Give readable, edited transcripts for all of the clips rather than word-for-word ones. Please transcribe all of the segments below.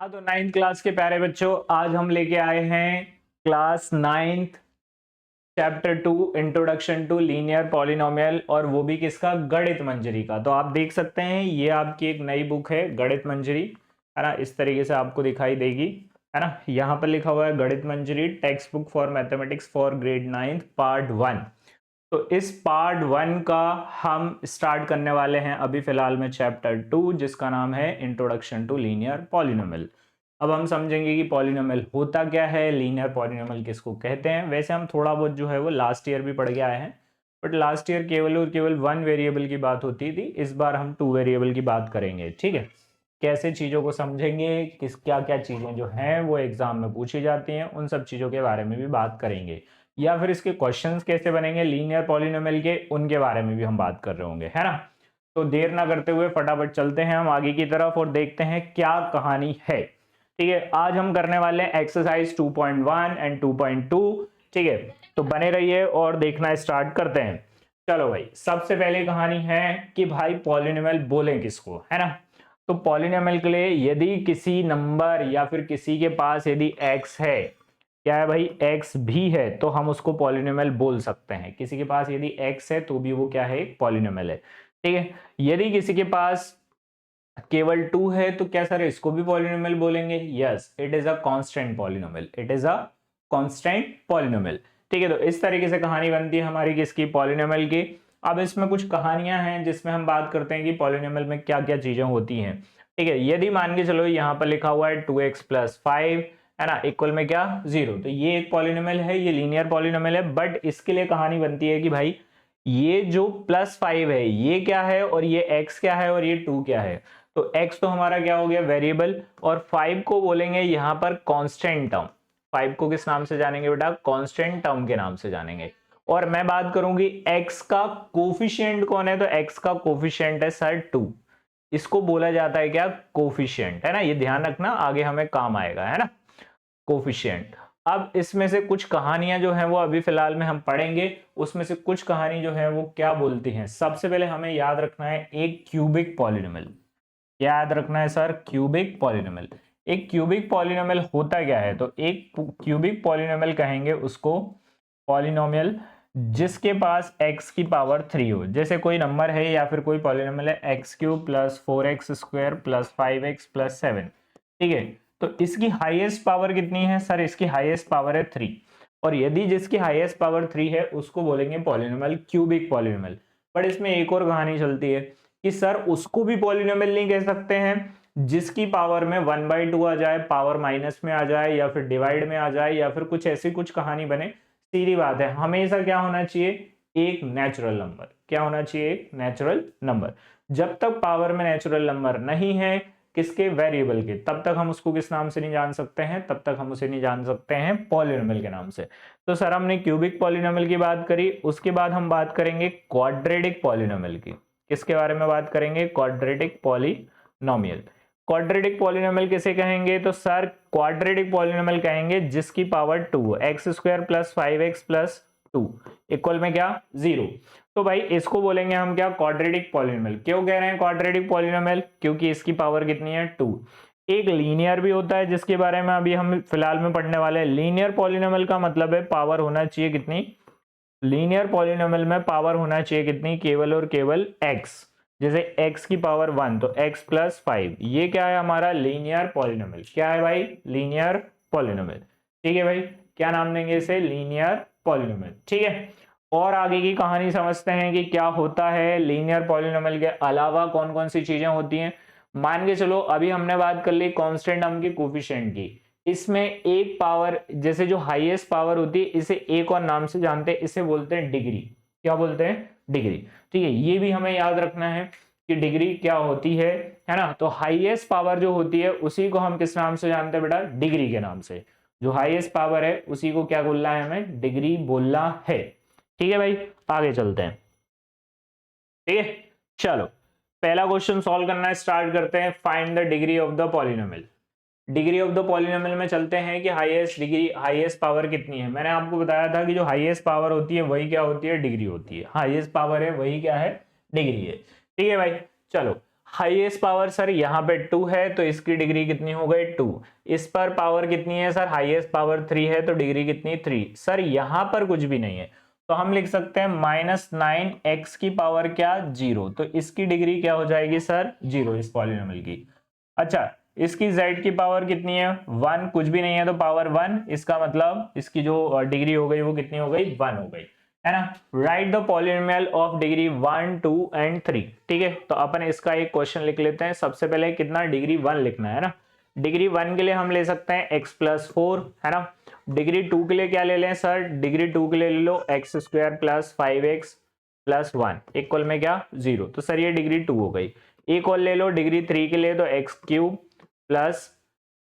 हाँ, तो 9th class के प्यारे बच्चों, आज हम लेके आए हैं class 9th chapter 2 introduction to linear polynomial, और वो भी किसका, गणित मंजरी का। तो आप देख सकते हैं ये आपकी एक नई बुक है गणित मंजरी, है ना। इस तरीके से आपको दिखाई देगी, है ना। यहाँ पर लिखा हुआ है Ganit Manjari textbook for mathematics for grade 9 part 1। तो इस पार्ट 1 का हम स्टार्ट करने वाले हैं अभी फिलहाल में चैप्टर 2, जिसका नाम है इंट्रोडक्शन टू लीनियर पॉलिनोमियल। अब हम समझेंगे कि पॉलिनोमियल होता क्या है, लीनियर पॉलिनोमियल किसको कहते हैं। वैसे हम थोड़ा बहुत जो है वो लास्ट ईयर भी पढ़ के आए हैं, बट लास्ट ईयर केवल और केवल 1 वेरिएबल की बात होती थी। इस बार हम 2 वेरिएबल की बात करेंगे, ठीक है। कैसे चीज़ों को समझेंगे, किस क्या क्या चीज़ें जो हैं वो एग्जाम में पूछी जाती हैं, उन सब चीज़ों के बारे में भी बात करेंगे, या फिर इसके क्वेश्चंस कैसे बनेंगे लीनियर पॉलिनोमियल के, उनके बारे में भी हम बात कर रहे होंगे, है ना। तो देर ना करते हुए फटाफट चलते हैं हम आगे की तरफ और देखते हैं क्या कहानी है। ठीक है, आज हम करने वाले हैं एक्सरसाइज 2.1 एंड 2.2। ठीक है, तो बने रहिए और देखना स्टार्ट करते हैं। चलो भाई, सबसे पहले कहानी है कि भाई पॉलिनोमियल बोले किसको, है ना। तो पॉलिनोमियल के लिए यदि किसी नंबर या फिर किसी के पास यदि x है, क्या है भाई, x भी है, तो हम उसको पॉलिनोमियल बोल सकते हैं। किसी के पास यदि x है तो भी वो क्या है, पॉलिनोमियल है। ठीक है, यदि किसी के पास केवल 2 है तो क्या सर इसको भी पॉलिनोमियल बोलेंगे? Yes, it is a constant polynomial, it is a constant polynomial. ठीक है, तो इस तरीके से कहानी बनती है हमारी किसकी, पॉलिनोमियल की। अब इसमें कुछ कहानियां हैं जिसमें हम बात करते हैं कि पॉलिनोमियल में क्या क्या चीजें होती हैं। ठीक है, यदि मान के चलो यहाँ पर लिखा हुआ है 2x+5, है ना, इक्वल में क्या, 0, तो ये एक पॉलिनोमियल है, ये लीनियर पॉलिनोमियल है। बट इसके लिए कहानी बनती है कि भाई ये जो +5 है ये क्या है, और ये x क्या है, और ये 2 क्या है। तो x तो हमारा क्या हो गया, वेरिएबल, और 5 को बोलेंगे यहां पर कांस्टेंट टर्म। 5 को किस नाम से जानेंगे बेटा, कांस्टेंट टर्म के नाम से जानेंगे। और मैं बात करूंगी x का कोफिशिएंट कौन है, तो x का कोफिशिएंट है सर 2। इसको बोला जाता है क्या, कोफिशिएंट, है ना। ये ध्यान रखना, आगे हमें काम आएगा, है ना, कोफिशिएंट। अब इसमें से कुछ कहानियां जो हैं वो अभी फिलहाल में हम पढ़ेंगे। उसमें से कुछ कहानी जो है वो क्या बोलती हैं, सबसे पहले हमें याद रखना है एक क्यूबिक पॉलिनोमियल। याद रखना है सर, क्यूबिक पॉलिनोमियल। एक क्यूबिक पॉलिनोमियल होता क्या है, तो एक क्यूबिक पॉलिनोमियल कहेंगे उसको, पॉलिनोमियल जिसके पास x की पावर 3 हो। जैसे कोई नंबर है या फिर कोई पॉलिनोमियल है x³ + 4x² + 5x + 7। ठीक है, तो इसकी हाईएस्ट पावर कितनी है सर, इसकी हाईएस्ट पावर है 3। और यदि जिसकी हाईएस्ट पावर 3 है उसको बोलेंगे पॉलिनोमियल, क्यूबिक पॉलिनोमियल। पर इसमें एक और कहानी चलती है कि सर उसको भी पॉलिनोमियल नहीं कह सकते हैं जिसकी पावर में 1/2 आ जाए, पावर माइनस में आ जाए, या फिर डिवाइड में आ जाए, या फिर कुछ ऐसी कुछ कहानी बने। सीधी बात है, हमेशा क्या होना चाहिए, एक नेचुरल नंबर। क्या होना चाहिए, एक नेचुरल नंबर। जब तक पावर में नेचुरल नंबर नहीं है किसके, वेरिएबल के, तब तक हम उसको किस नाम से नहीं जान सकते हैं, तब तक हम उसे नहीं जान सकते हैं पॉलिनोमियल के नाम से। तो सर हमने क्यूबिक पॉलिनोमियल की बात करी, उसके बाद हम बात करेंगे क्वाड्रेटिक पॉलिनोमियल की। किसके बारे में बात करेंगे, क्वाड्रेटिक पॉलिनोमियल। क्वाड्रेटिक पॉलिनोमियल किसे कहेंगे, तो सर क्वाड्रेटिक पॉलिनोमियल कहेंगे जिसकी पावर 2, x² + 5x + 2 इक्वल में क्या, 0। तो भाई इसको बोलेंगे हम क्या, क्वाड्रेटिक पॉलिनोमियल। क्यों कह रहे हैं क्वाड्रेटिक पॉलिनोमियल, क्योंकि इसकी पावर कितनी है, 2। एक लीनियर भी होता है जिसके बारे में अभी हम फिलहाल में पढ़ने वाले हैं। लीनियर पॉलिनोमियल का मतलब है पावर होना चाहिए कितनी, लीनियर पॉलिनोमियल में पावर होना चाहिए कितनी, केवल और केवल x। जैसे x की पावर 1 तो x + 5, ये क्या है हमारा, लीनियर पॉलिनोमियल। क्या है भाई, लीनियर पॉलिनोमियल। ठीक है भाई, क्या नाम देंगे इसे, लीनियर पॉलिनोमियल। ठीक है, और आगे की कहानी समझते हैं कि क्या होता है लीनियर पॉलिनोमियल के अलावा कौन कौन सी चीजें होती हैं। मान के चलो अभी हमने बात कर ली कांस्टेंट टर्म की, कोफिशिएंट की। इसमें एक पावर, जैसे जो हाईएस्ट पावर होती है, इसे एक और नाम से जानते हैं, इसे बोलते हैं डिग्री। क्या बोलते हैं, डिग्री। ठीक है, ये भी हमें याद रखना है कि डिग्री क्या होती है ना। तो हाईएस्ट पावर जो होती है उसी को हम किस नाम से जानते हैं बेटा, डिग्री के नाम से। जो हाईएस्ट पावर है उसी को क्या बोलना है, हमें डिग्री बोलना है। ठीक है भाई, आगे चलते हैं। ठीक है, चलो पहला क्वेश्चन सॉल्व करना स्टार्ट करते हैं। Find the degree of the polynomial. Degree of the polynomial में चलते हैं कि हाईएस्ट डिग्री, हाईएस्ट पावर कितनी है। मैंने आपको बताया था कि जो हाईएस्ट पावर होती है वही क्या होती है, डिग्री होती है। हाईएस्ट पावर है वही क्या है, डिग्री है। ठीक है भाई, चलो हाईएस्ट पावर सर यहाँ पे 2 है तो इसकी डिग्री कितनी हो गई 2। इस पर पावर कितनी है सर, हाईएस्ट पावर 3 है तो डिग्री कितनी 3। सर यहाँ पर कुछ भी नहीं है तो हम लिख सकते हैं -9 x की पावर क्या 0, तो इसकी डिग्री क्या हो जाएगी सर 0 इस पॉलिनोमियल की। अच्छा इसकी z की पावर कितनी है 1, कुछ भी नहीं है तो पावर 1, इसका मतलब इसकी जो डिग्री हो गई वो कितनी हो गई 1 हो गई, है ना। Right the polynomial of degree 1, 2 and 3। ठीक है तो अपन इसका एक क्वेश्चन लिख लेते हैं। सबसे पहले कितना डिग्री 1 लिखना है ना। डिग्री 1 के लिए हम ले सकते हैं x+4, है ना। डिग्री 2 के लिए क्या ले लें सर, डिग्री 2 के लिए ले लो x² + 5x + 1 इक्वल में क्या 0, तो सर ये डिग्री 2 हो गई। एक और ले लो डिग्री 3 के लिए, तो x³ +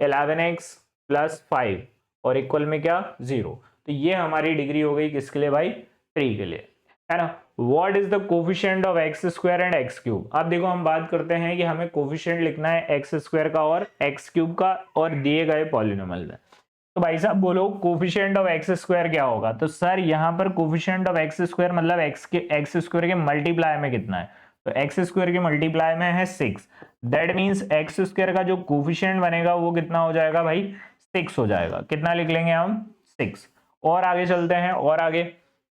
11x + 5 और इक्वल में क्या 0, तो ये हमारी डिग्री हो गई किसके लिए भाई 3 के लिए, है ना। What is the coefficient of x² and x³। अब देखो हम बात करते हैं कि हमें कोफिशिएंट लिखना है x² का और x³ का और दिए गए पॉलिनोमियल में। तो भाई साहब बोलो कोफिशिएंट ऑफ x² क्या होगा, तो सर यहाँ पर कोफिशिएंट ऑफ x² मतलब x² के मल्टीप्लाई में कितना है, तो x² के मल्टीप्लाई में है 6। दैट मींस x² का जो कोफिशिएंट बनेगा वो कितना हो जाएगा भाई 6 हो जाएगा। कितना लिख लेंगे हम 6। और आगे चलते हैं और आगे,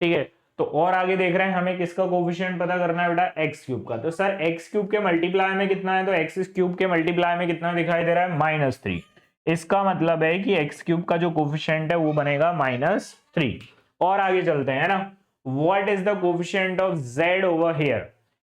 ठीक है तो और आगे देख रहे हैं हमें किसका कोफिशिएंट पता करना है बेटा x³ का। तो सर x³ के मल्टीप्लाई में कितना है, तो x³ के मल्टीप्लाई में कितना दिखाई दे रहा है -3। इसका मतलब है कि x³ का जो कोफिशिएंट है वो बनेगा -3। और आगे चलते हैं ना। What is the coefficient of z over here,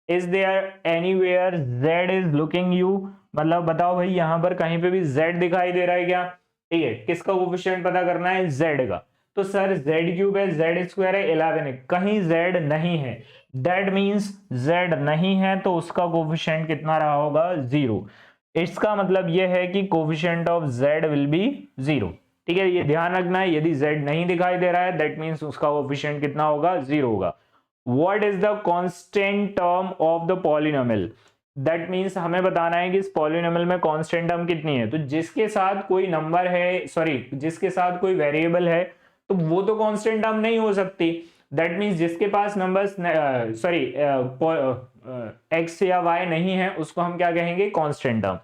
is there anywhere z is looking you, मतलब बताओ भाई यहाँ पर कहीं पे भी z दिखाई दे रहा है क्या। ठीक है किसका कोफिशिएंट पता करना है z का, तो सर z³ है z² है 11 है, कहीं z नहीं है। दैट मींस z नहीं है तो उसका कोफिशिएंट कितना रहा होगा 0। इसका मतलब यह है कि coefficient of z will be 0। ठीक है ये ध्यान रखना है, यदि z नहीं दिखाई दे रहा है दैट मींस उसका कोफिशिएंट कितना होगा 0 होगा। What is the constant term of the polynomial, that means हमें बताना है कि इस पॉलिनोमियल में कांस्टेंट टर्म कितनी है। तो जिसके साथ कोई नंबर है, सॉरी जिसके साथ कोई वेरिएबल है तो वो तो कांस्टेंट टर्म नहीं हो सकती। दैट मींस जिसके पास नंबर्स सॉरी x या y नहीं है उसको हम क्या कहेंगे कांस्टेंट टर्म।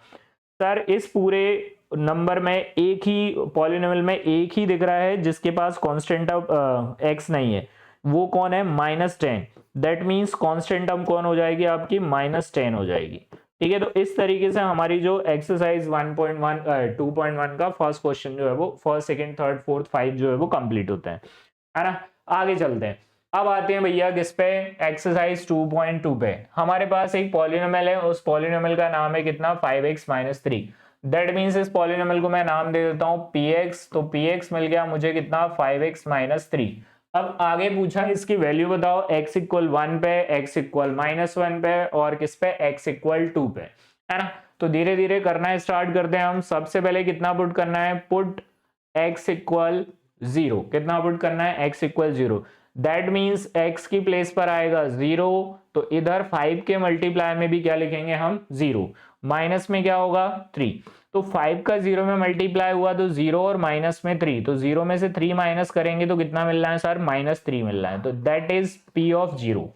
सर इस पूरे नंबर में एक ही पॉलिनोमियल में एक ही दिख रहा है जिसके पास कांस्टेंट टर्म x नहीं है, वो कौन है -10। दैट मींस कांस्टेंट टर्म कौन हो जाएगी आपकी -10 हो जाएगी। ठीक है तो इस तरीके से हमारी जो एक्सरसाइज 2.1 का फर्स्ट क्वेश्चन जो है वो फर्स्ट सेकंड थर्ड फोर्थ 5 जो है वो कंप्लीट होते हैं, है ना। आगे चलते हैं, अब आते हैं भैया किस पे, एक्सरसाइज 2.2 पे। हमारे पास एक पॉलिनोमियल है, उस पॉलिनोमियल का नाम है कितना 5x - 3। दैट मींस इस पॉलिनोमियल को मैं नाम दे देता हूं px, तो px मिल गया मुझे कितना 5x - 3। अब आगे पूछा इसकी वैल्यू बताओ, x = 1 पे, x = -1 पे और किस पे x = 2 पे, है ना। तो धीरे धीरे करना स्टार्ट करते हैं हम। सबसे पहले कितना पुट करना है, पुट x = 0। कितना पुट करना है x = 0। दैट मींस x की प्लेस पर आएगा 0, तो इधर 5 के मल्टीप्लाई में भी क्या लिखेंगे हम 0, माइनस में क्या होगा 3। तो 5 का 0 में मल्टीप्लाई हुआ तो 0 और माइनस में 3, तो 0 में से 3 माइनस करेंगे तो कितना मिल रहा है सर -3 मिल रहा है। तो that is p of 0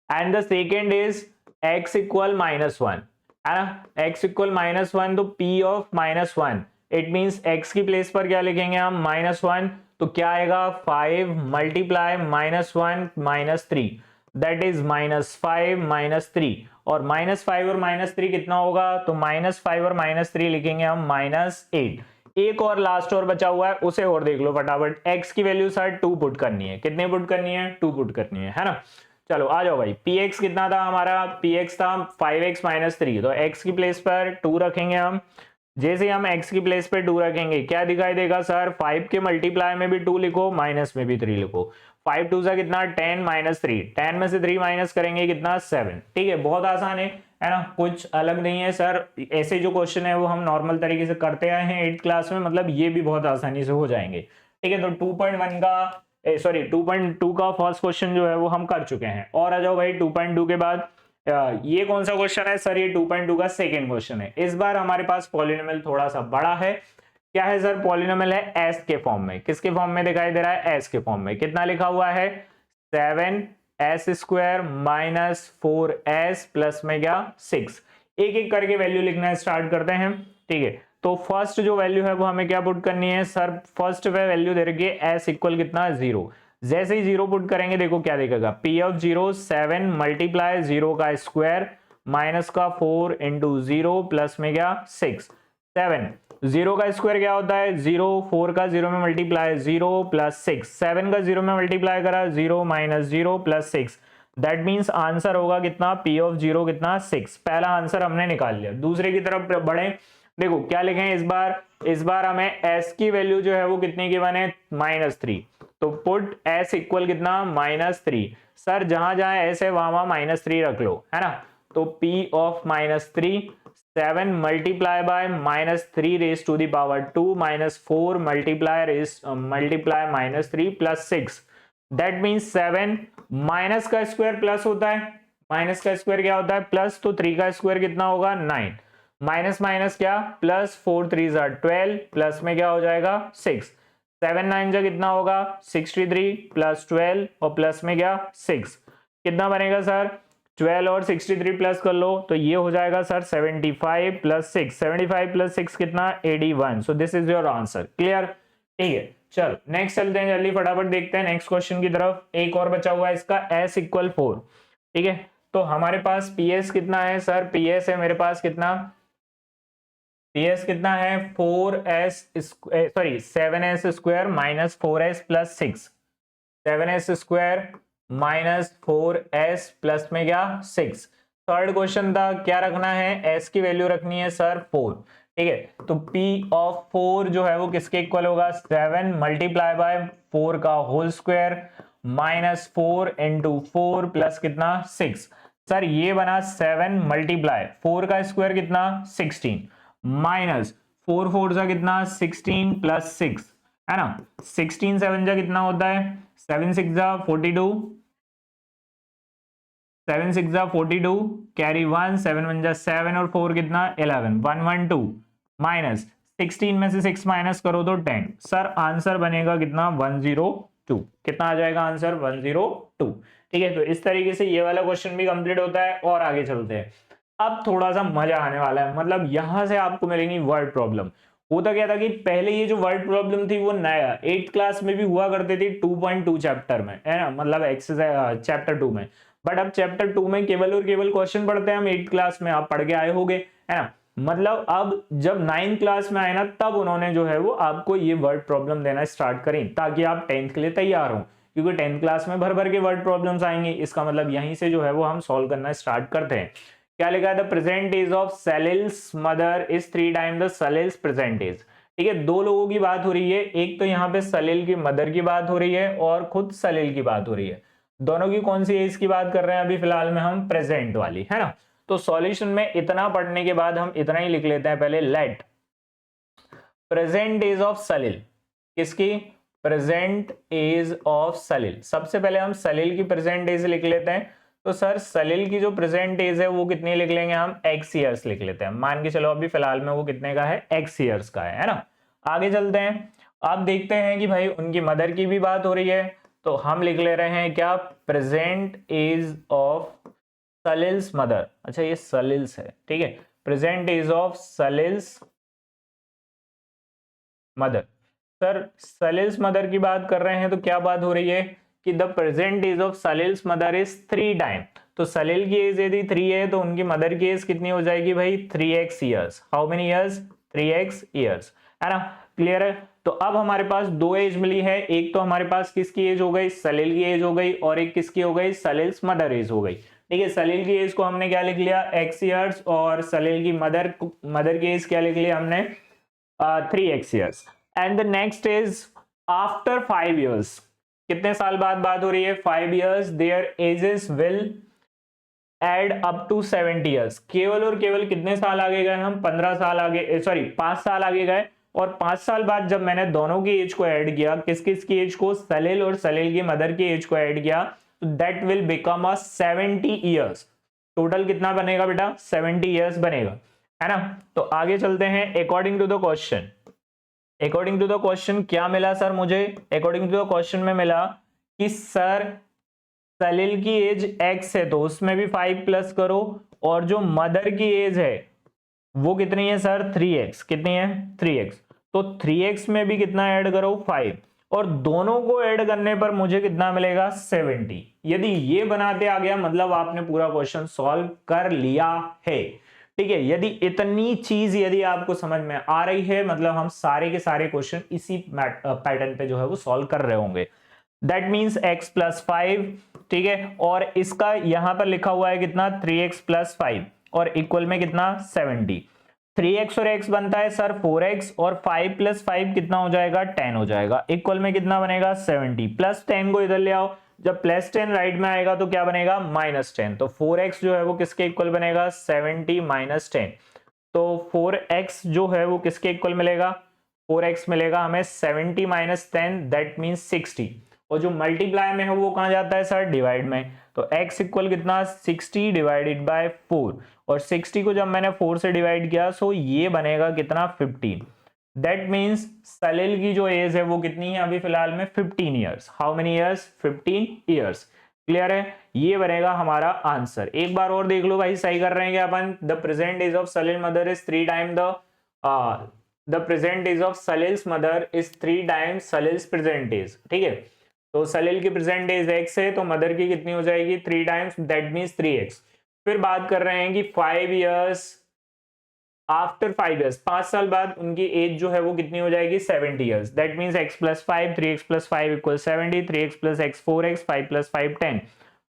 and the second is x = -1, है ना। x = -1 तो p of -1, it means x की प्लेस पर क्या लिखेंगे हम -1, तो क्या आएगा 5 मल्टीप्लाई -1 -3, दैट इज -5 - 3, और -5 और -3 कितना होगा, तो -5 और -3 लिखेंगे हम -8। एक और लास्ट और बचा हुआ है उसे और देख लो फटाफट। x की वैल्यू सर 2 पुट करनी है, कितने पुट करनी है 2 पुट करनी है ना। चलो आ जाओ भाई, px कितना था हमारा, px था 5x - 3, तो x की प्लेस पर 2 रखेंगे हम। जैसे हम x की प्लेस पे 2 रखेंगे क्या दिखाई देगा सर, 5 के मल्टीप्लाई में भी 2 लिखो, माइनस में भी 3 लिखो। 5 2 सा कितना 10 - 3, 10 में से 3 माइनस करेंगे कितना 7। ठीक है बहुत आसान है ना, कुछ अलग नहीं है सर। ऐसे जो क्वेश्चन है वो हम नॉर्मल तरीके से करते आए हैं 8th क्लास में, मतलब ये भी बहुत आसानी से हो जाएंगे। ठीक है तो 2.1 का सॉरी 2.2 का फर्स्ट क्वेश्चन जो है वो हम कर चुके हैं। और आ जाओ भाई 2.2 के बाद ये कौन सा क्वेश्चन है सर, ये 2.2 का सेकंड क्वेश्चन है। इस बार हमारे पास पॉलिनोमियल थोड़ा सा बड़ा है। क्या है सर, पॉलिनोमियल है एस के फॉर्म में। किसके फॉर्म में दिखाई दे रहा है, एस के फॉर्म में। कितना लिखा हुआ है 7 S square minus 4s plus में क्या 6। एक एक करके वैल्यू लिखना स्टार्ट करते हैं, ठीक है। तो फर्स्ट जो वैल्यू है वो हमें क्या पुट करनी है सर, फर्स्ट वैल्यू दे रखी है s इक्वल कितना 0। जैसे ही 0 पुट करेंगे देखो क्या देखेगा, p ऑफ 0 7 मल्टीप्लाई 0 का स्क्वायर माइनस का 4 इंटू 0 प्लस में क्या 6। 7 0 का स्क्वायर क्या होता है 0, 4 का 0 में मल्टीप्लाई 0 प्लस 6, 7 का 0 में मल्टीप्लाई करा 0 minus 0 plus 6। That means answer होगा कितना, p ऑफ 0 कितना 6। पहला आंसर हमने निकाल लिया। दूसरे की तरफ बढ़े, देखो क्या लिखे इस बार हमें s की वैल्यू जो है वो कितनी गिवन है -3। तो पुट s इक्वल कितना -3। सर जहां जहां s है वहां -3 रख लो, है ना। तो p of -3 7 multiply by -3 raise to the power 2 -4 multiply -3 plus 6। That means 7 minus का स्क्वायर प्लस होता है, माइनस का स्क्वायर क्या होता है प्लस, तो 3 का स्क्वायर कितना होगा 9, माइनस माइनस क्या प्लस, 4 3 12 प्लस में क्या हो जाएगा 6, 7 9 जा कितना होगा 63 प्लस 12 और प्लस में क्या 6, कितना बनेगा सर 12 और 63 प्लस कर लो तो ये हो जाएगा सर 75 प्लस 6, 75 प्लस 6 कितना 81। So this is your answer. Clear, ठीक है। चलो नेक्स्ट चलते हैं, जल्दी फटाफट देखते हैं नेक्स्ट क्वेश्चन की तरफ। एक और बचा हुआ है इसका s इक्वल 4, ठीक है। तो हमारे पास ps कितना है सर, ps है मेरे पास कितना, ps कितना है 7s square minus 4s plus 6, 7s square minus 4s plus में क्या 6। थर्ड क्वेश्चन था क्या रखना है, s की वैल्यू रखनी है सर 4, ठीक है। तो p ऑफ 4 जो है वो किसके इक्वल होगा 7 मल्टीप्लाई बाय 4 का whole square minus 4 into 4 plus कितना 6। सर ये बना 7 मल्टीप्लाई 4 का स्क्वायर कितना 16 माइनस 4 4 जा कितना 16 प्लस 6, है ना। 16 7 जा कितना होता है 7 6 जा 42, 7 6 जा 42 कैरी 1, 7 1 जा 7 और 4 कितना 11, 112 माइनस 16 में से 6 माइनस करो तो 10। सर आंसर बनेगा कितना 102। कितना आ जाएगा आंसर 102, ठीक है। तो इस तरीके से ये वाला क्वेश्चन भी कंप्लीट होता है। और आगे चलते हैं, अब थोड़ा सा मजा आने वाला है, मतलब यहां से आपको मिलेंगी वर्ड प्रॉब्लम। होता क्या था कि पहले ये जो वर्ड प्रॉब्लम थी वो नया 8th क्लास में भी हुआ करती थी 2.2 चैप्टर में, है ना, मतलब एक्सरसाइज चैप्टर 2 में। बट अब चैप्टर 2 में केवल और केवल क्वेश्चन पढ़ते हैं हम 8th क्लास में, आप पढ़ के आए होगे, है ना। मतलब अब जब 9th क्लास में आए ना तब उन्होंने जो है वो आपको ये वर्ड प्रॉब्लम देना स्टार्ट करी ताकि आप 10th के लिए तैयार हो, क्योंकि 10th क्लास में भर भर के वर्ड प्रॉब्लम्स आएंगे। इसका मतलब यहीं से जो है वो हम सॉल्व करना स्टार्ट करते हैं। क्या लिखा है, the present age of Salil's mother is 3 time the Salil's present age. ठीक है, दो लोगों की बात हो रही है, एक तो यहाँ पे सलील की मदर की बात हो रही है और खुद सलील की बात हो रही है। दोनों की कौन सी एज की बात कर रहे हैं अभी फिलहाल में हम, प्रेजेंट वाली, है ना। तो सॉल्यूशन में इतना पढ़ने के बाद हम इतना ही लिख लेते हैं पहले, लेट प्रेजेंट एज ऑफ सलील, किसकी, प्रेजेंट एज ऑफ सलील। सबसे पहले हम सलील की प्रेजेंट एज लिख लेते हैं। तो सर सलील की जो प्रेजेंट एज है वो कितनी लिख लेंगे हम, x ईयर्स लिख लेते हैं। मान के चलो अभी फिलहाल में वो कितने का है, x ईयर्स का है ना। आगे चलते हैं, आप देखते हैं कि भाई उनकी मदर की भी बात हो रही है, तो हम लिख ले रहे हैं क्या, present age of Salil's mother. अच्छा ये सलील्स है, ठीक है, present age of Salil's mother. Sir Salil's mother की बात कर रहे हैं तो क्या बात हो रही है कि the present age of Salil's mother is 3 time. तो सलील की एज यदि 3 है तो उनकी मदर की एज कितनी हो जाएगी भाई, 3x years. How many years, 3x years, है ना। क्लियर है। तो अब हमारे पास दो एज मिली है, एक तो हमारे पास किसकी एज हो गई, सलील की एज हो गई, और एक किसकी हो गई, सलील्स मदर एज हो गई। ठीक है, सलील की एज को हमने क्या लिख लिया, x ईयर्स, और सलील की मदर की एज क्या लिख लिया हमने, 3x years. And the next is after 5 years, कितने साल बाद बात हो रही है, 5 years, there ages will add up to 70 years. केवल और केवल कितने साल आगे गए हम, 15 साल आगे, सॉरी 5 साल आगे गए, और 5 साल बाद जब मैंने दोनों की एज को ऐड किया, किस किस की एज को, सलील और सलील की मदर की एज को ऐड किया, तो that will become a 70 years. Total कितना बनेगा बेटा, 70 ईयर्स बनेगा, है ना। तो आगे चलते हैं, according to the question, according to the question क्या मिला सर मुझे, अकॉर्डिंग टू द क्वेश्चन में मिला कि सर सलील की एज x है तो उसमें भी 5 प्लस करो, और जो मदर की एज है वो कितनी है सर 3x, कितनी है 3x, तो 3x में भी कितना ऐड करो 5, और दोनों को ऐड करने पर मुझे कितना मिलेगा 70। यदि ये बनाते आ गया मतलब आपने पूरा क्वेश्चन सॉल्व कर लिया है। ठीक है, यदि इतनी चीज यदि आपको समझ में आ रही है मतलब हम सारे के सारे क्वेश्चन इसी पैटर्न पे जो है वो सॉल्व कर रहे होंगे। दैट मीन्स x प्लस 5, ठीक है, और इसका यहां पर लिखा हुआ है कितना 3x प्लस 5 और इक्वल में कितना 70। 3x और x बनता है सर 4x, और 5 प्लस 5 कितना हो जाएगा 10 हो जाएगा, इक्वल में कितना बनेगा 70। प्लस 10 को इधर ले आओ, जब प्लस 10 राइट में आएगा तो क्या बनेगा माइनस 10, तो 4x जो है वो किसके इक्वल बनेगा 70 माइनस 10, तो 4x जो है वो किसके इक्वल मिलेगा 4x मिलेगा हमें 70 माइनस 10 दैट मीन्स 60, और जो मल्टीप्लाई में है वो कहां जाता है सर डिवाइड में, तो x इक्वल कितना 60 डिवाइडेड बाय 4, और 60 को जब मैंने 4 से डिवाइड किया सो ये बनेगा कितना 15। दैट मीन्स सलील की जो एज है वो कितनी है अभी फिलहाल में 15 years. How many years 15 years. Clear है, ये बनेगा हमारा आंसर। एक बार और देख लो भाई सही कर रहे हैं क्या अपन। The present age of Salil mother is 3 time the present age of Salil's mother is 3 times Salil's present age. ठीक है, तो सलील की प्रेजेंट एज x है तो मदर की कितनी हो जाएगी 3 टाइम्स, दैट मीन्स 3x। फिर बात कर रहे हैं कि 5 ईयर्स आफ्टर 5 ईयर्स, 5 साल बाद उनकी एज जो है वो कितनी हो जाएगी 70 years. That means x plus 5 3x plus 5 equal 70, 3x plus x 4x, 5 plus 5 10,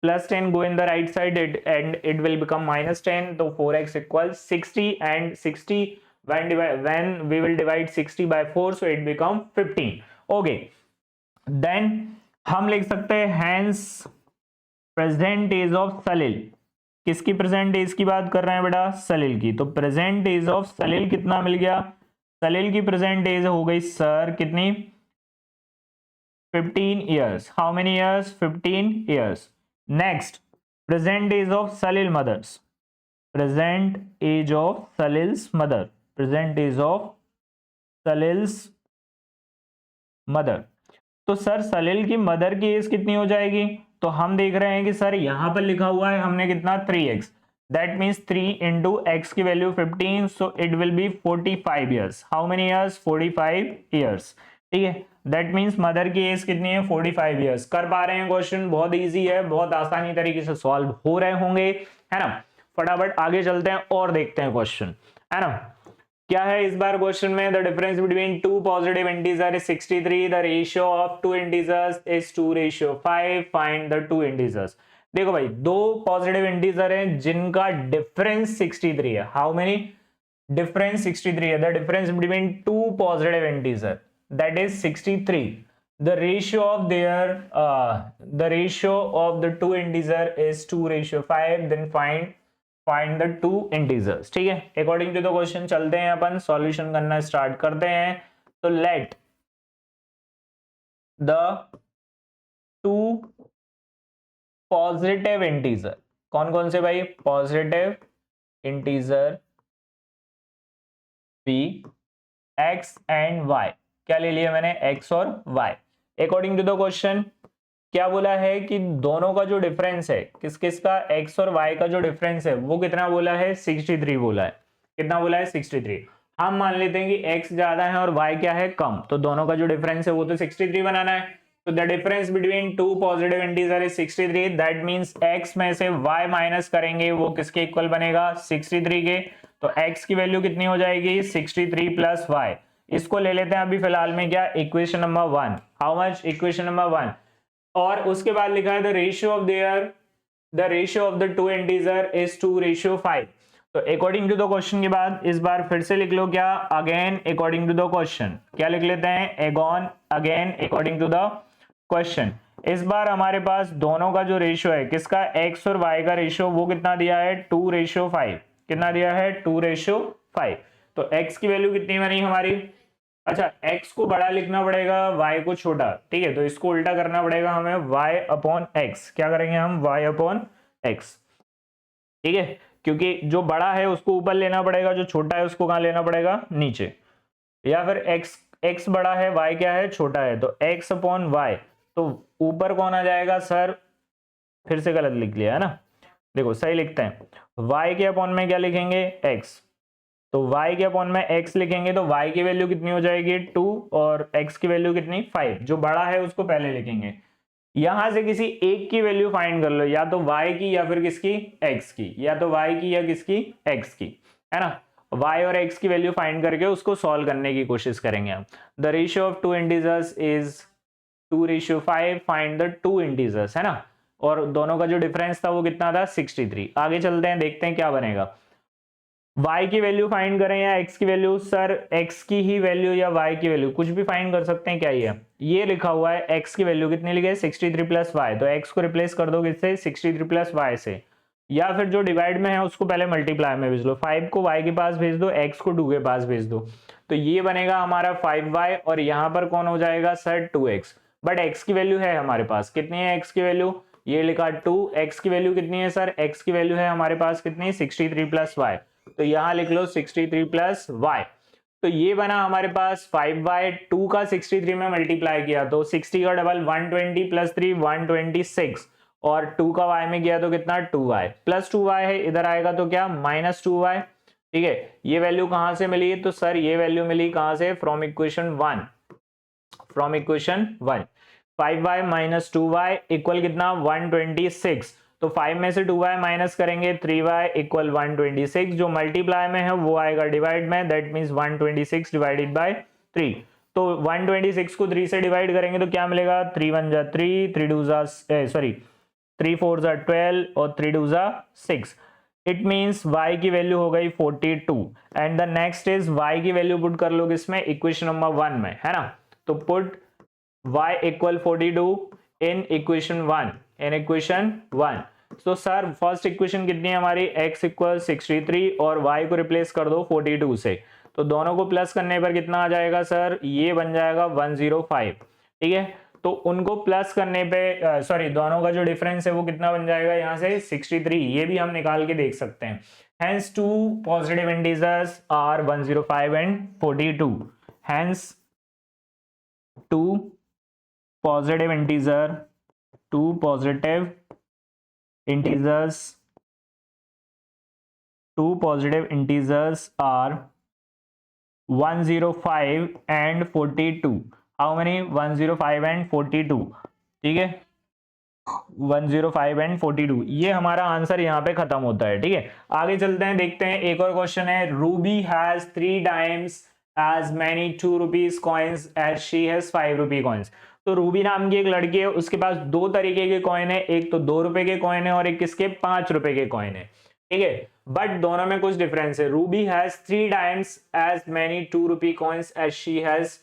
plus 10 go in the right side and it will become minus 10, तो 4x equals 60 and 60 when we will divide 60 by 4 so it become 15। okay, then हम लिख सकते हैं hence present age of सलील। किसकी present as की बात कर रहे हैं बेटा सलील की, तो प्रेजेंट एज ऑफ सलील कितना मिल गया, सलील की प्रेजेंट एज हो गई सर कितनी 15 years. How many years 15 years. Next present age of Salil mothers, present age of Salil's mother, present age of Salil's mother, तो सर सलील की मदर की एज कितनी हो जाएगी, तो हम देख रहे हैं कि सर यहां पर लिखा हुआ है हमने कितना 3x, that means 3 into X की value 15 so it will be 45 years. How many years 45 years. ठीक है, दैट मीन्स मदर की एज कितनी है 45 ईयर्स। कर पा रहे हैं क्वेश्चन, बहुत इजी है, बहुत आसानी तरीके से सॉल्व हो रहे होंगे, है ना। फटाफट आगे चलते हैं और देखते हैं क्वेश्चन, है ना। क्या है इस बार क्वेश्चन में, the difference between two positive integer is 63, the ratio of two integers is 2:5, find the two integers. देखो भाई दो पॉजिटिव इंटीजर हैं जिनका डिफरेंस 63 है। हाउ मेनी डिफरेंस 63 है, the difference between two positive integer that is 63, the ratio of their the ratio of the two integer is 2:5, then find the two integers। ठीक है, according to the question चलते हैं अपन, solution करना start करते हैं। तो let the two positive integer, कौन कौन से भाई positive integer be x and y, क्या ले लिया मैंने x और y। According to the question क्या बोला है कि दोनों का जो डिफरेंस है किस किस का x और y का जो डिफरेंस है वो कितना बोला है 63 बोला है। कितना बोला है 63। हम मान लेते हैं कि x ज्यादा है और y क्या है कम, तो दोनों का जो डिफरेंस है वो तो 63 बनाना है। तो the difference between two positive integer is 63, that means x में से y माइनस करेंगे वो किसके इक्वल बनेगा 63 के, तो x की वैल्यू कितनी हो जाएगी 63 प्लस y। इसको ले लेते हैं अभी फिलहाल में क्या equation number 1। How much equation number 1, और उसके बाद लिखा है the ratio of the two integer is 2:5। तो अकॉर्डिंग टू द क्वेश्चन के बाद इस बार फिर से लिख लो क्या again according to the question, क्या लिख लेते हैं again according to the question. इस बार हमारे पास दोनों का जो रेशियो है किसका x और y का रेशियो वो कितना दिया है 2:5। कितना दिया है 2:5। तो x की वैल्यू कितनी बनी हमारी, अच्छा x को बड़ा लिखना पड़ेगा y को छोटा। ठीक है, तो इसको उल्टा करना पड़ेगा हमें y अपॉन x। क्या करेंगे हम y अपॉन x। ठीक है, क्योंकि जो बड़ा है उसको ऊपर लेना पड़ेगा, जो छोटा है उसको कहां लेना पड़ेगा नीचे, या फिर x बड़ा है y क्या है छोटा है, तो x अपॉन y, तो ऊपर कौन आ जाएगा सर फिर से गलत लिख लिया है ना, देखो सही लिखते हैं, y के अपॉन में क्या लिखेंगे x, तो y के अपॉन में x लिखेंगे तो y की वैल्यू कितनी हो जाएगी 2 और x की वैल्यू कितनी 5, जो बड़ा है उसको पहले लिखेंगे। यहां से किसी एक की वैल्यू फाइंड कर लो, या तो y की या फिर किसकी x की, या तो y की या किसकी x की, है ना। y और x की वैल्यू फाइंड करके उसको सॉल्व करने की कोशिश करेंगे हम। The ratio of two integers is 2:5, find the two integers, है ना, और दोनों का जो डिफरेंस था वो कितना था 63। आगे चलते हैं, देखते हैं क्या बनेगा। y की वैल्यू फाइंड करें या x की वैल्यू, सर x की ही वैल्यू या y की वैल्यू, कुछ भी फाइंड कर सकते हैं। क्या ये लिखा हुआ है x की वैल्यू कितनी लिखे 63 प्लस y, तो x को रिप्लेस कर दो किससे 63 प्लस y से, या फिर जो डिवाइड में है उसको पहले मल्टीप्लाई में भेज लो, 5 को y के पास भेज दो, x को 2 के पास भेज दो, तो ये बनेगा हमारा 5y, और यहां पर कौन हो जाएगा सर 2x, बट x की वैल्यू है हमारे पास, कितनी है x की वैल्यू, ये लिखा 2, x की वैल्यू कितनी है सर, x की वैल्यू है हमारे पास कितनी 63 प्लस y, तो यहां लिख लो 63 प्लस y, तो ये बना हमारे पास 5y, 2 का 63 में मल्टीप्लाई किया तो 60 का डबल 120 प्लस 3 126, और 2 का y में किया तो कितना 2y प्लस 2y है, इधर आएगा तो क्या माइनस 2y। ठीक है, ये वैल्यू कहां से मिली, तो सर ये वैल्यू मिली कहां से, from equation 1, from equation 1, 5y minus 2y equal कितना 126, तो 5 में से 2y माइनस करेंगे 3y इक्वल 126, जो मल्टीप्लाई में है वो आएगा डिवाइड में, दैट मींस 126 डिवाइडेड बाय 3, तो 126 को 3 से डिवाइड करेंगे तो क्या मिलेगा 3 1 जा 3, 3 2 जा सॉरी 3 4 जा 12 और 3 2 जा 6, इट मींस y की वैल्यू हो गई 42, and the next is y की वैल्यू पुट कर लो किसमें इक्वेशन नंबर 1 में, है ना, तो put y equal 42 in equation 1, in equation 1, तो सर फर्स्ट इक्वेशन कितनी है हमारी x इक्वल 63 और y को रिप्लेस कर दो 42 से, तो दोनों को प्लस करने पर कितना आ जाएगा सर, ये बन जाएगा 105। ठीक है, तो उनको प्लस करने पे सॉरी दोनों का जो डिफरेंस है वो कितना बन जाएगा यहाँ से 63, ये भी हम निकाल के देख सकते हैं। Hence two positive integers are 105 and 42, hence two positive integer, two positive integers, two positive integers are 105 and 42, how many 105 and 42, ठीक है 105 एंड 42, ये हमारा आंसर यहाँ पे खत्म होता है। ठीक है, आगे चलते हैं, देखते हैं एक और क्वेश्चन है, Ruby has 3 times as many 2 rupees coins as she has 5 rupee coins, तो रूबी नाम की एक लड़की है, उसके पास दो तरीके के कॉइन है, एक तो 2 रुपए के कॉइन है और एक किसके 5 रुपए के कॉइन है। ठीक है, बट दोनों में कुछ डिफरेंस है, Ruby has 3 times as many 2 rupee coins as she has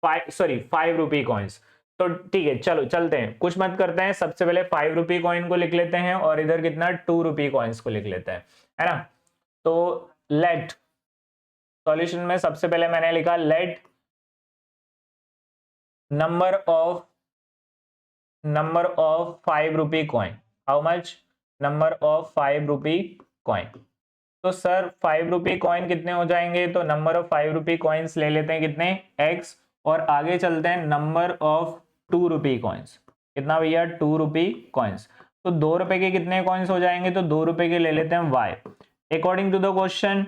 5 rupee coins, तो ठीक है चलो चलते हैं, कुछ मत करते हैं, सबसे पहले 5 रुपी कॉइन को लिख लेते हैं और इधर कितना 2 रुपी कॉइन्स को लिख लेते हैं, है ना, तो लेट सॉल्यूशन में सबसे पहले मैंने लिखा let number of 5 rupee coin, how much, number of 5 rupee coin, तो सर 5 रुपी कॉइन कितने हो जाएंगे, तो नंबर ऑफ 5 रुपी कॉइन्स ले लेते हैं कितने x, और आगे चलते हैं नंबर ऑफ 2 रुपी कॉइन्स, कितना भैया 2 रुपी कॉइन्स, तो 2 रुपए के कितने कॉइन्स हो जाएंगे, तो 2 रुपए के ले लेते हैं y, according to the question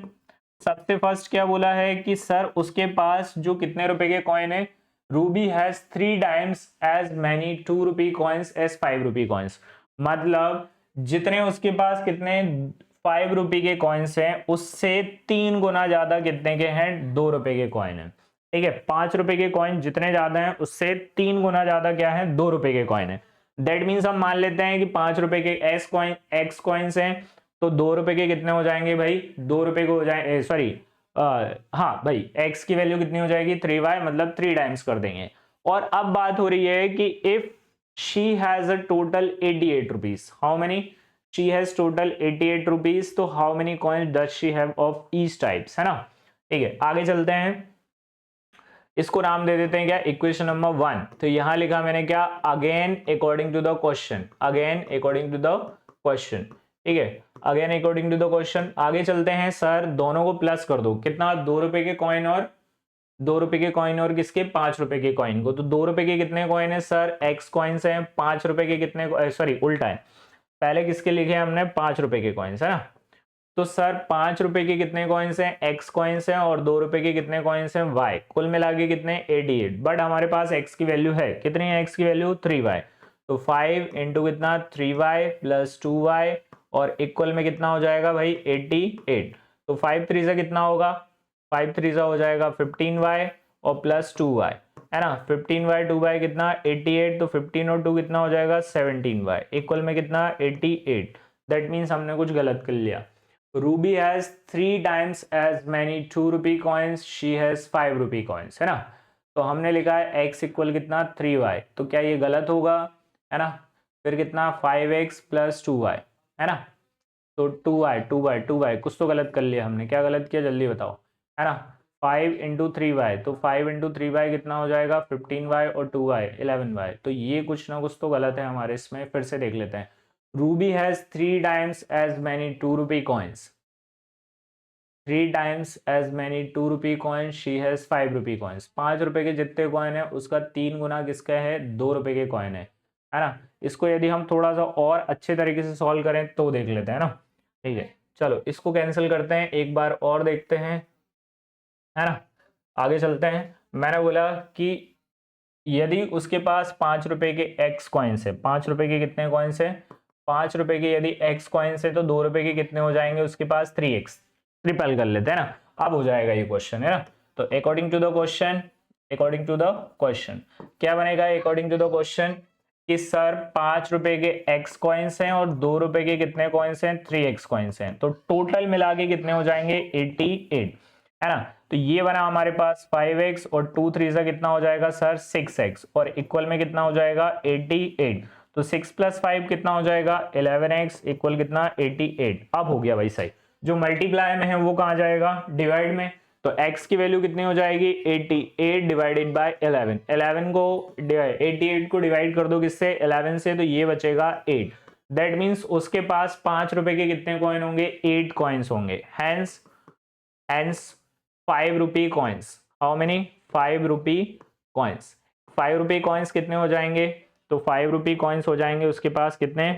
सबसे फर्स्ट क्या बोला है कि सर उसके पास जो कितने रुपए के कॉइन है, Ruby has 3 times as many 2 rupee coins as 5 rupee coins, मतलब जितने उसके पास कितने 5 रुपए के कॉइन्स हैं उससे 3 गुना ज्यादा कितने के हैं 2 रुपए के कॉइन है। ठीक है, 5 रुपए के कॉइन जितने ज्यादा हैं उससे 3 गुना ज्यादा क्या है 2 रुपए के कॉइन है, दैट मीन्स हम मान लेते हैं कि 5 रुपए के एक्स कॉइन्स हैं, तो 2 रुपए के कितने हो जाएंगे भाई 2 रुपए को हो जाए सॉरी हाँ भाई x की वैल्यू कितनी हो जाएगी 3y, मतलब 3 टाइम्स कर देंगे। और अब बात हो रही है कि if she has a total 88 rupees, how many, she has total 88 rupees, तो how many coins does she have of each types, है ना। ठीक है, आगे चलते हैं, इसको नाम दे देते हैं क्या इक्वेशन नंबर 1, तो यहां लिखा मैंने क्या again according to the question, again according to the question. ठीक है, again according to the question, आगे चलते हैं, सर दोनों को प्लस कर दो, कितना 2 रुपए के कॉइन और ₹2 के कॉइन और किसके ₹5 के कॉइन को। तो ₹2 के कितने कॉइन है सर, x कॉइन्स हैं। ₹5 के कितने, सॉरी उल्टा है, पहले किसके लिखे हमने, ₹5 के कॉइन्स है ना। तो सर ₹5 के कितने कॉइन्स हैं, x कॉइन्स हैं, और ₹2 के कितने कॉइन्स हैं, y। कुल मिला के कितने, 88। बट हमारे पास x की वैल्यू है, कितनी है x की वैल्यू, 3y। तो 5 इंटू कितना, 3y प्लस 2y, और इक्वल में कितना हो जाएगा भाई, 88। तो 5 3 से कितना होगा, 5 3 से हो जाएगा 15y और प्लस 2y, है ना। 15y 2y कितना, 88। तो 15 और 2 कितना हो जाएगा, 17y, इक्वल में कितना, 88। दैट मीन्स हमने कुछ गलत कर लिया। Ruby has 3 times as many ₹2 coins, she has ₹5 coins, है ना। तो हमने लिखा है x इक्वल कितना, 3y। तो क्या ये गलत होगा, है ना। फिर कितना, 5x प्लस 2y, है ना। तो 2y कुछ तो गलत कर लिया हमने, क्या गलत किया जल्दी बताओ, है ना। 5 इंटू 3y, तो 5 इंटू 3y कितना हो जाएगा, 15y, और 2y 11y। तो ये कुछ ना कुछ तो गलत है हमारे इसमें, फिर से देख लेते हैं। Ruby has 3 times as many ₹2 coins, 3 times as many ₹2 coins, she has ₹5 coins. ₹5 के जितने कॉइन है उसका 3 गुना किसका है, ₹2 के कॉइन है ना। इसको यदि हम थोड़ा सा और अच्छे तरीके से सॉल्व करें तो देख लेते हैं ना, ठीक है। चलो इसको कैंसिल करते हैं, एक बार और देखते हैं, है ना। आगे चलते हैं। मैंने बोला कि यदि उसके पास ₹5 के x कॉइन्स है, ₹5 के कितने कॉइन्स है, ₹5 के यदि x कॉइन्स है, तो ₹2 के कितने हो जाएंगे उसके पास, 3x। ट्रिपल कर लेते हैं ना, अब हो जाएगा ये क्वेश्चन, है ना। तो according to the question, according to the question क्या बनेगा, अकॉर्डिंग टू द क्वेश्चन कि सर ₹5 के x कॉइन्स हैं और ₹2 के कितने कॉइन्स हैं, 3x कॉइन्स हैं। तो टोटल मिला के कितने हो जाएंगे, 88, है ना। तो ये बना हमारे पास 5x, और 2 3 से कितना हो जाएगा सर, 6x, और इक्वल में कितना हो जाएगा, 88। तो 6 प्लस 5 कितना हो जाएगा, 11x, इक्वल कितना, 88। अब हो गया भाई सही। जो मल्टीप्लाई में है वो कहाँ जाएगा, डिवाइड में। तो x की वैल्यू कितनी हो जाएगी, 88 डिवाइडेड बाय 11। 11 को 88 को डिवाइड कर दो किससे, 11 से, तो ये बचेगा 8। दैट मीन्स उसके पास ₹5 के कितने कॉइन होंगे, 8 कॉइन्स होंगे। Hence ₹5 coins, how many, ₹5 coins. ₹5 coins कितने हो जाएंगे, तो ₹5 कॉइन्स हो जाएंगे उसके पास कितने,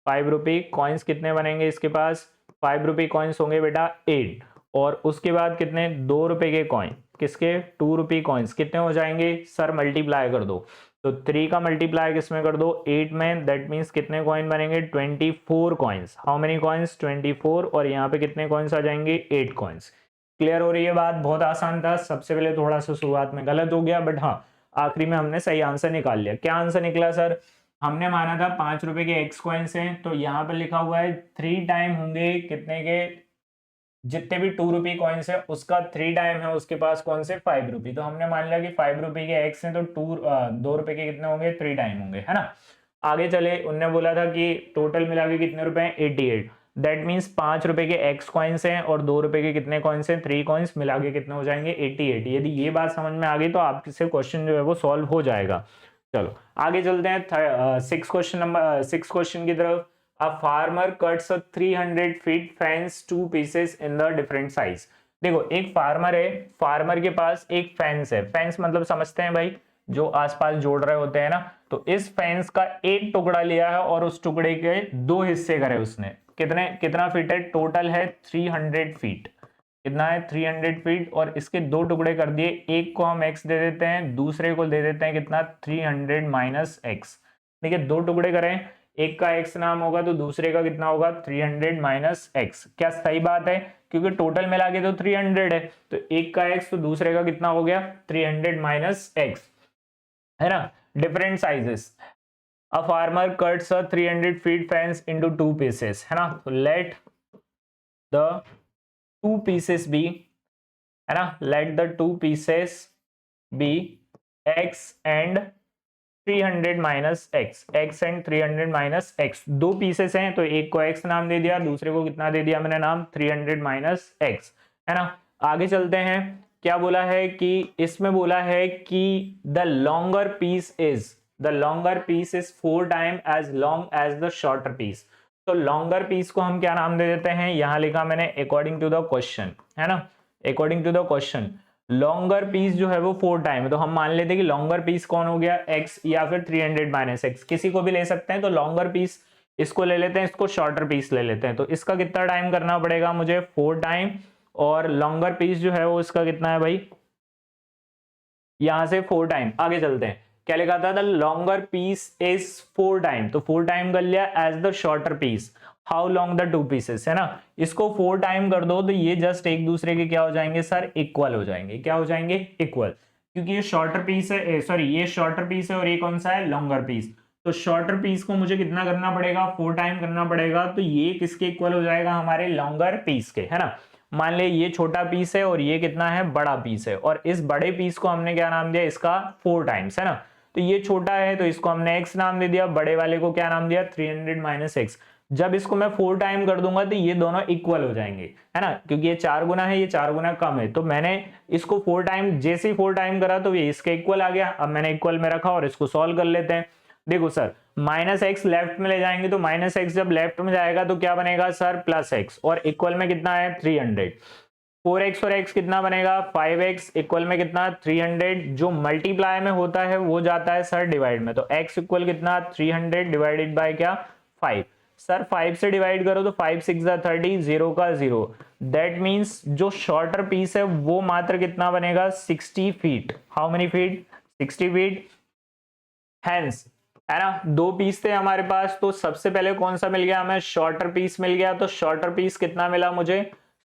₹5 कॉइन्स कितने बनेंगे इसके पास, ₹5 कॉइन्स होंगे बेटा 8। और उसके बाद कितने, ₹2 के कॉइन, किसके, ₹2 कॉइन्स कितने हो जाएंगे सर, मल्टीप्लाई कर दो। तो 3 का मल्टीप्लाई किसमें कर दो, 8 में। दैट मीन्स कितने कॉइन बनेंगे, 24 कॉइन्स। How many coins, 24। और यहाँ पे कितने कॉइन्स आ जाएंगे, 8 कॉइन्स। क्लियर हो रही है बात, बहुत आसान था। सबसे पहले थोड़ा सा शुरुआत में गलत हो गया, बट हाँ आखिरी में हमने सही आंसर निकाल लिया। क्या आंसर निकला सर, हमने माना था ₹5 के x कॉइन्स हैं, तो यहाँ पर लिखा हुआ है 3 टाइम होंगे कितने के, जितने भी ₹2 कॉइन्स है उसका 3 टाइम है उसके पास कौन से, ₹5। तो हमने मान लिया कि ₹5 के x हैं, तो ₹2 के कितने होंगे, 3 टाइम होंगे, है ना। आगे चले, उनने बोला था कि टोटल मिला के कितने रुपए हैं, 88। दैट मीन्स ₹5 के x कॉइन्स हैं और ₹2 के कितने कॉइन्स हैं, 3 कॉइन्स, मिला के कितने हो जाएंगे, 88। यदि ये बात समझ में आ गई तो आपसे क्वेश्चन जो है वो सॉल्व हो जाएगा। चलो आगे चलते हैं 6 क्वेश्चन की तरफ। A farmer cuts a 300 feet fence 2 pieces in the different size। देखो एक फार्मर है, फार्मर के पास एक फेंस है, फेंस मतलब समझते हैं भाई, जो आसपास जोड़ रहे होते हैं ना। तो इस फेंस का एक टुकड़ा लिया है और उस टुकड़े के 2 हिस्से करे उसने। कितना फीट है, टोटल है 300 फीट। कितना है, 300 फीट। और इसके 2 टुकड़े कर दिए, एक को हम x दे देते हैं, दूसरे को दे देते हैं कितना, 300 माइनस एक्स। ठीक है, 2 टुकड़े करें, एक का x नाम होगा तो दूसरे का कितना होगा, 300 माइनस एक्स। क्या सही बात है, क्योंकि टोटल मिला के तो 300 है, तो एक का x तो दूसरे का कितना हो गया, 300 माइनस एक्स, है ना। Different sizes. A farmer cuts a 300 feet fence into 2 pieces, है ना। तो लेट द 2 पीसेस बी, है ना, let the 2 pieces be x and 300 minus x, x and 300 minus x. 2 pieces हैं तो एक को x नाम दे दिया, दूसरे को कितना दे दिया मैंने नाम, 300 माइनस एक्स, है ना। आगे चलते हैं, क्या बोला है कि इसमें बोला है कि the longer piece is, the longer piece is 4 time as long as the shorter piece. तो लॉन्गर पीस को हम क्या नाम दे देते हैं, यहां लिखा मैंने अकॉर्डिंग टू द क्वेश्चन, है ना, according to the question. Longer piece जो है वो 4 टाइम है, तो हम मान लेते हैं कि लॉन्गर पीस कौन हो गया, x या फिर 300 माइनस एक्स, किसी को भी ले सकते हैं। तो लॉन्गर पीस इसको ले लेते हैं, इसको शॉर्टर पीस ले लेते हैं। तो इसका कितना टाइम करना पड़ेगा मुझे, 4 टाइम, और लॉन्गर पीस जो है वो इसका कितना है भाई, यहां से 4 टाइम। आगे चलते हैं, क्या लिखा था, the longer piece is 4 time, तो 4 टाइम कर लिया as the shorter piece, how long the 2 pieces, है ना। इसको 4 टाइम कर दो तो ये जस्ट एक दूसरे के क्या हो जाएंगे सर, इक्वल हो जाएंगे। क्या हो जाएंगे, इक्वल, क्योंकि ये शॉर्टर पीस है, सॉरी ये शॉर्टर पीस है और ये कौन सा है, लॉन्गर पीस। तो शॉर्टर पीस को मुझे कितना करना पड़ेगा, 4 टाइम करना पड़ेगा, तो ये किसके इक्वल हो जाएगा, हमारे लॉन्गर पीस के, है ना। मान ले ये छोटा पीस है और ये कितना है, बड़ा पीस है, और इस बड़े पीस को हमने क्या नाम दिया, इसका 4 टाइम्स, है ना। तो ये छोटा है तो इसको हमने x नाम दे दिया, बड़े वाले को क्या नाम दिया, 300 माइनस एक्स। जब इसको मैं 4 टाइम कर दूंगा तो ये दोनों इक्वल हो जाएंगे, है ना, क्योंकि ये 4 गुना है, ये 4 गुना कम है। तो मैंने इसको 4 टाइम, जैसे ही 4 टाइम करा तो ये इसके इक्वल आ गया। अब मैंने इक्वल में रखा और इसको सॉल्व कर लेते हैं। देखो सर, माइनस एक्स लेफ्ट में ले जाएंगे तो माइनस एक्स जब लेफ्ट में जाएगा तो क्या बनेगा सर, प्लस एक्स, और इक्वल में कितना है, 300। 4x और x कितना बनेगा, 5x, इक्वल में कितना, 300। जो मल्टीप्लाई में होता है वो जाता है सर डिवाइड में, तो x इक्वल कितना, 300 डिवाइडेड बाय क्या, 5। सर 5 से डिवाइड करो तो 5 6 30, 0 का 0, दैट मींस जो शॉर्टर पीस है वो मात्र कितना बनेगा, 60 feet. How many feet, 60 feet. Hence, है ना, 2 पीस थे हमारे पास, तो सबसे पहले कौन सा मिल गया हमें, शॉर्टर पीस मिल गया। तो शॉर्टर पीस कितना मिला मुझे,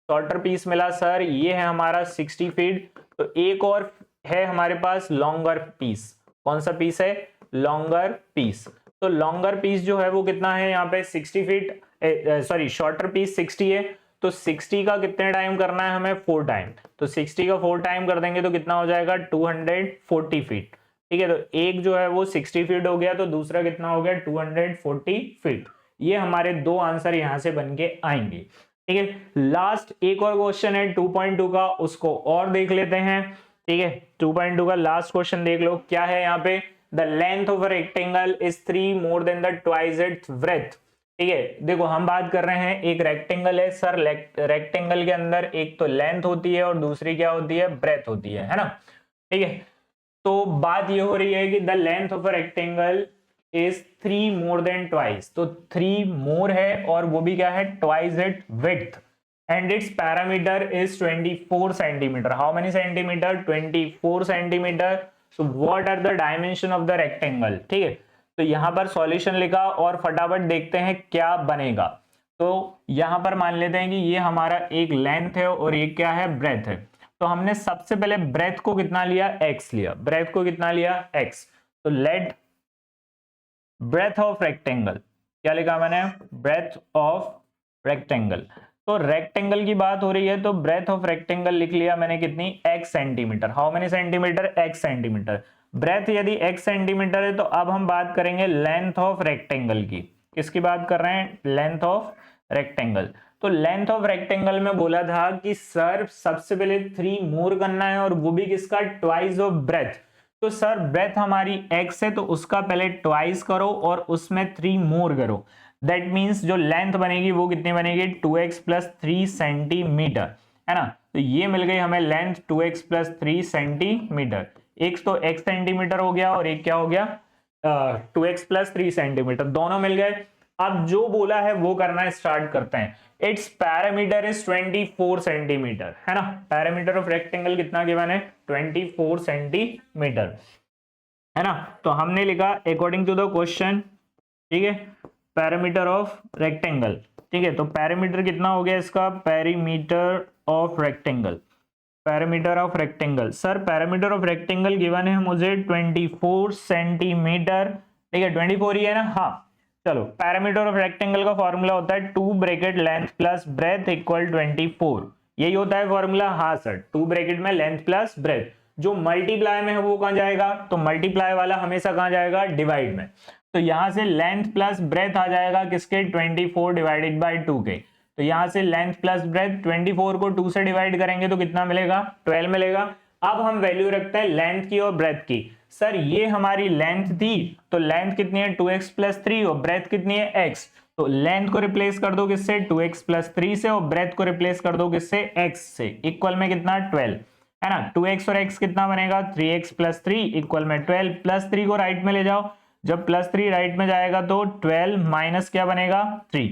शॉर्टर पीस मिला सर, ये है हमारा 60 फीट। तो एक और है हमारे पास लॉन्गर पीस, कौन सा पीस है, लॉन्गर पीस। तो लॉन्गर पीस जो है वो कितना है यहाँ पे, 60 फीट, सॉरी शॉर्टर पीस 60 है, तो 60 का कितने टाइम करना है हमें, 4 टाइम। तो 60 का 4 टाइम कर देंगे तो कितना हो जाएगा, 240 फीट। ठीक है, तो एक जो है वो 60 फीट हो गया, तो दूसरा कितना हो गया, 240 फीट। ये हमारे 2 आंसर यहां से बन के आएंगे। ठीक है, लास्ट एक और क्वेश्चन है 2.2 का, उसको और देख लेते हैं। ठीक है, 2.2 का लास्ट क्वेश्चन देख लो, क्या है यहाँ पे, the length of a rectangle is 3 more then the twice its breath. ठीक है, देखो हम बात कर रहे हैं, एक रेक्टेंगल है सर, रेक्टेंगल के अंदर एक तो लेंथ होती है और दूसरी क्या होती है, ब्रेथ होती है ना। ठीक है, तो बात ये हो रही है कि the length of a rectangle is 3 more than twice, तो 3 मोर है और वो भी क्या है, twice it width, and its perimeter is 24 centimetre. How many centimetre, 24 centimetre. So what are the dimension of the rectangle. ठीक है, तो यहां पर सॉल्यूशन लिखा और फटाफट देखते हैं क्या बनेगा। तो यहां पर मान लेते हैं कि ये हमारा एक लेंथ है और ये क्या है, ब्रेथ है। तो हमने सबसे पहले ब्रेथ को कितना लिया, x लिया, ब्रेथ को कितना लिया, x। तो लेट ब्रेथ ऑफ रेक्टेंगल, क्या लिखा मैंने, ब्रेथ ऑफ रेक्टेंगल। तो रेक्टेंगल की बात हो रही है तो ब्रेथ ऑफ रेक्टेंगल लिख लिया मैंने, कितनी, x centimetre. How many centimetre, x centimetre. Breadth यदि x सेंटीमीटर है तो अब हम बात करेंगे लेंथ ऑफ रेक्टेंगल की। किसकी बात कर रहे हैं, लेंथ ऑफ रेक्टेंगल। तो लेंथ ऑफ रेक्टेंगल में बोला था कि सर सबसे पहले 3 मोर करना है और वो भी किसका, ट्वाइस ऑफ ब्रेथ। तो सर ब्रेथ हमारी x है तो उसका पहले ट्वाइस करो और उसमें 3 मोर करो, दैट मींस जो लेंथ बनेगी वो कितनी बनेगी, 2x प्लस 3 सेंटीमीटर, है ना। तो ये मिल गई हमें लेंथ 2x प्लस 3 सेंटीमीटर। एक तो x सेंटीमीटर हो गया और एक क्या हो गया, 2x प्लस 3 सेंटीमीटर, दोनों मिल गए। अब जो बोला है वो करना स्टार्ट करते हैं। इट्स पैरामीटर इज 24 सेंटीमीटर, है ना। पैरामीटर ऑफ रेक्टेंगल कितना गिवन है, 24 सेंटीमीटर, है ना। तो हमने लिखा अकॉर्डिंग टू द क्वेश्चन, ठीक है, पैरामीटर ऑफ रेक्टेंगल। ठीक है, तो पैरामीटर कितना हो गया इसका, perimeter of rectangle, parameter of rectangle. Sir parameter of rectangle given है मुझे 24 सेंटीमीटर। ठीक है, 24 ही है ना, हाँ। चलो, पैरामीटर ऑफ रेक्टेंगल का फॉर्मूला होता है 2 bracket length plus breadth equal 24, यही होता है फॉर्मूला। हाँ सर, 2 ब्रैकेट में लेंथ प्लस ब्रेथ, जो मल्टीप्लाई में है वो कहां जाएगा, तो मल्टीप्लाई वाला हमेशा कहां जाएगा, डिवाइड में। तो यहां से लेंथ प्लस ब्रेथ आ जाएगा किसके, 24 डिवाइडेड बाई 2 के। तो यहां से लेंथ प्लस ब्रेथ, 24 को 2 से डिवाइड करेंगे तो कितना मिलेगा, 12 मिलेगा। अब हम वैल्यू रखते हैं लेंथ की और ब्रेथ की। सर ये हमारी लेंथ थी तो लेंथ कितनी है, 2x प्लस 3, और ब्रेथ कितनी है, x। तो लेंथ को रिप्लेस कर दो किससे, 2x प्लस 3 से, और ब्रेथ को रिप्लेस कर दो किससे, x से। इक्वल में कितना, 12। है ना। 2x और x कितना बनेगा 3x प्लस 3 इक्वल में 12, प्लस 3 को राइट में ले जाओ, जब प्लस 3 राइट में जाएगा तो 12 माइनस क्या बनेगा 3,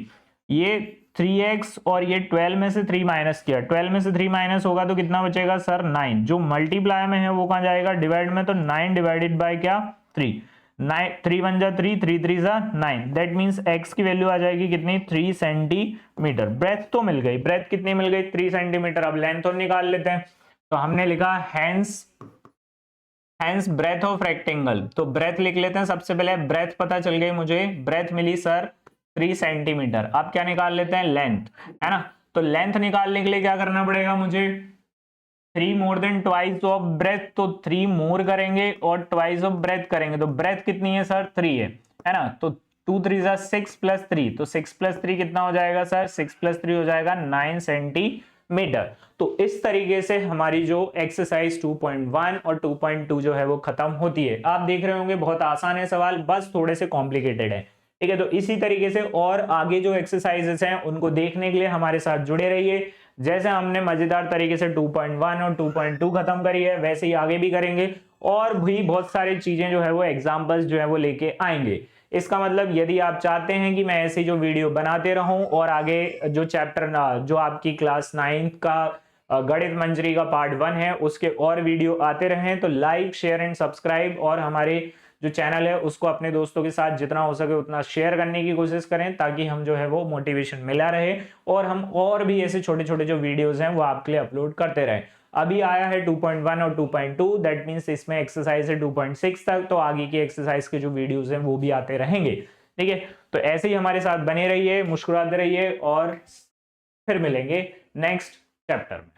ये 3x और ये 12 में से 3 माइनस किया, 12 में से 3 माइनस होगा तो कितना बचेगा सर 9, जो मल्टीप्लाई में है वो कहां जाएगा डिवाइड में, तो 9 डिवाइडेड बाय क्या 3, 9 3 1 जा 3, 3 3 जा 9, दैट मींस x की वैल्यू आ जाएगी कितनी 3 सेंटीमीटर। ब्रेथ तो मिल गई, ब्रेथ कितनी मिल गई 3 सेंटीमीटर। अब लेंथ तो निकाल लेते हैं, तो हमने लिखा हैंस ब्रेथ ऑफ रेक्टेंगल, तो ब्रेथ लिख लेते हैं सबसे पहले, ब्रेथ पता चल गई मुझे, ब्रेथ मिली सर 3 सेंटीमीटर। अब क्या निकाल लेते हैं लेंथ, है ना। तो लेंथ निकालने के लिए क्या करना पड़ेगा मुझे 3 more than twice of breadth, तो 3 मोर करेंगे और ट्वाइस ऑफ ब्रेथ करेंगे, तो ब्रेथ कितनी है सर 3 है ना। तो 2 3 जा 6 प्लस 3, तो 6 प्लस 3 कितना हो जाएगा सर 6 प्लस 3 हो जाएगा 9 सेंटीमीटर। तो इस तरीके से हमारी जो एक्सरसाइज 2.1 और 2.2 जो है वो खत्म होती है। आप देख रहे होंगे बहुत आसान है सवाल, बस थोड़े से कॉम्प्लिकेटेड है, ठीक है। तो इसी तरीके से और आगे जो एक्सरसाइजेस हैं उनको देखने के लिए हमारे साथ जुड़े रहिए। जैसे हमने मजेदार तरीके से 2.1 और 2.2 खत्म करी है, वैसे ही आगे भी करेंगे और भी बहुत सारी चीजें जो है वो एग्जांपल्स जो है वो लेके आएंगे। इसका मतलब यदि आप चाहते हैं कि मैं ऐसी जो वीडियो बनाते रहूं और आगे जो चैप्टर जो आपकी क्लास 9 का गणित मंजरी का पार्ट 1 है उसके और वीडियो आते रहें, तो लाइक शेयर एंड सब्सक्राइब और हमारे जो चैनल है उसको अपने दोस्तों के साथ जितना हो सके उतना शेयर करने की कोशिश करें, ताकि हम जो है वो मोटिवेशन मिला रहे और हम और भी ऐसे छोटे छोटे जो वीडियोस हैं वो आपके लिए अपलोड करते रहे। अभी आया है 2.1 और 2.2, दैट मींस इसमें एक्सरसाइज है 2.6 तक, तो आगे की एक्सरसाइज के जो वीडियोस हैं वो भी आते रहेंगे, ठीक है। तो ऐसे ही हमारे साथ बने रहिए, मुस्कुराते रहिए और फिर मिलेंगे नेक्स्ट चैप्टर में।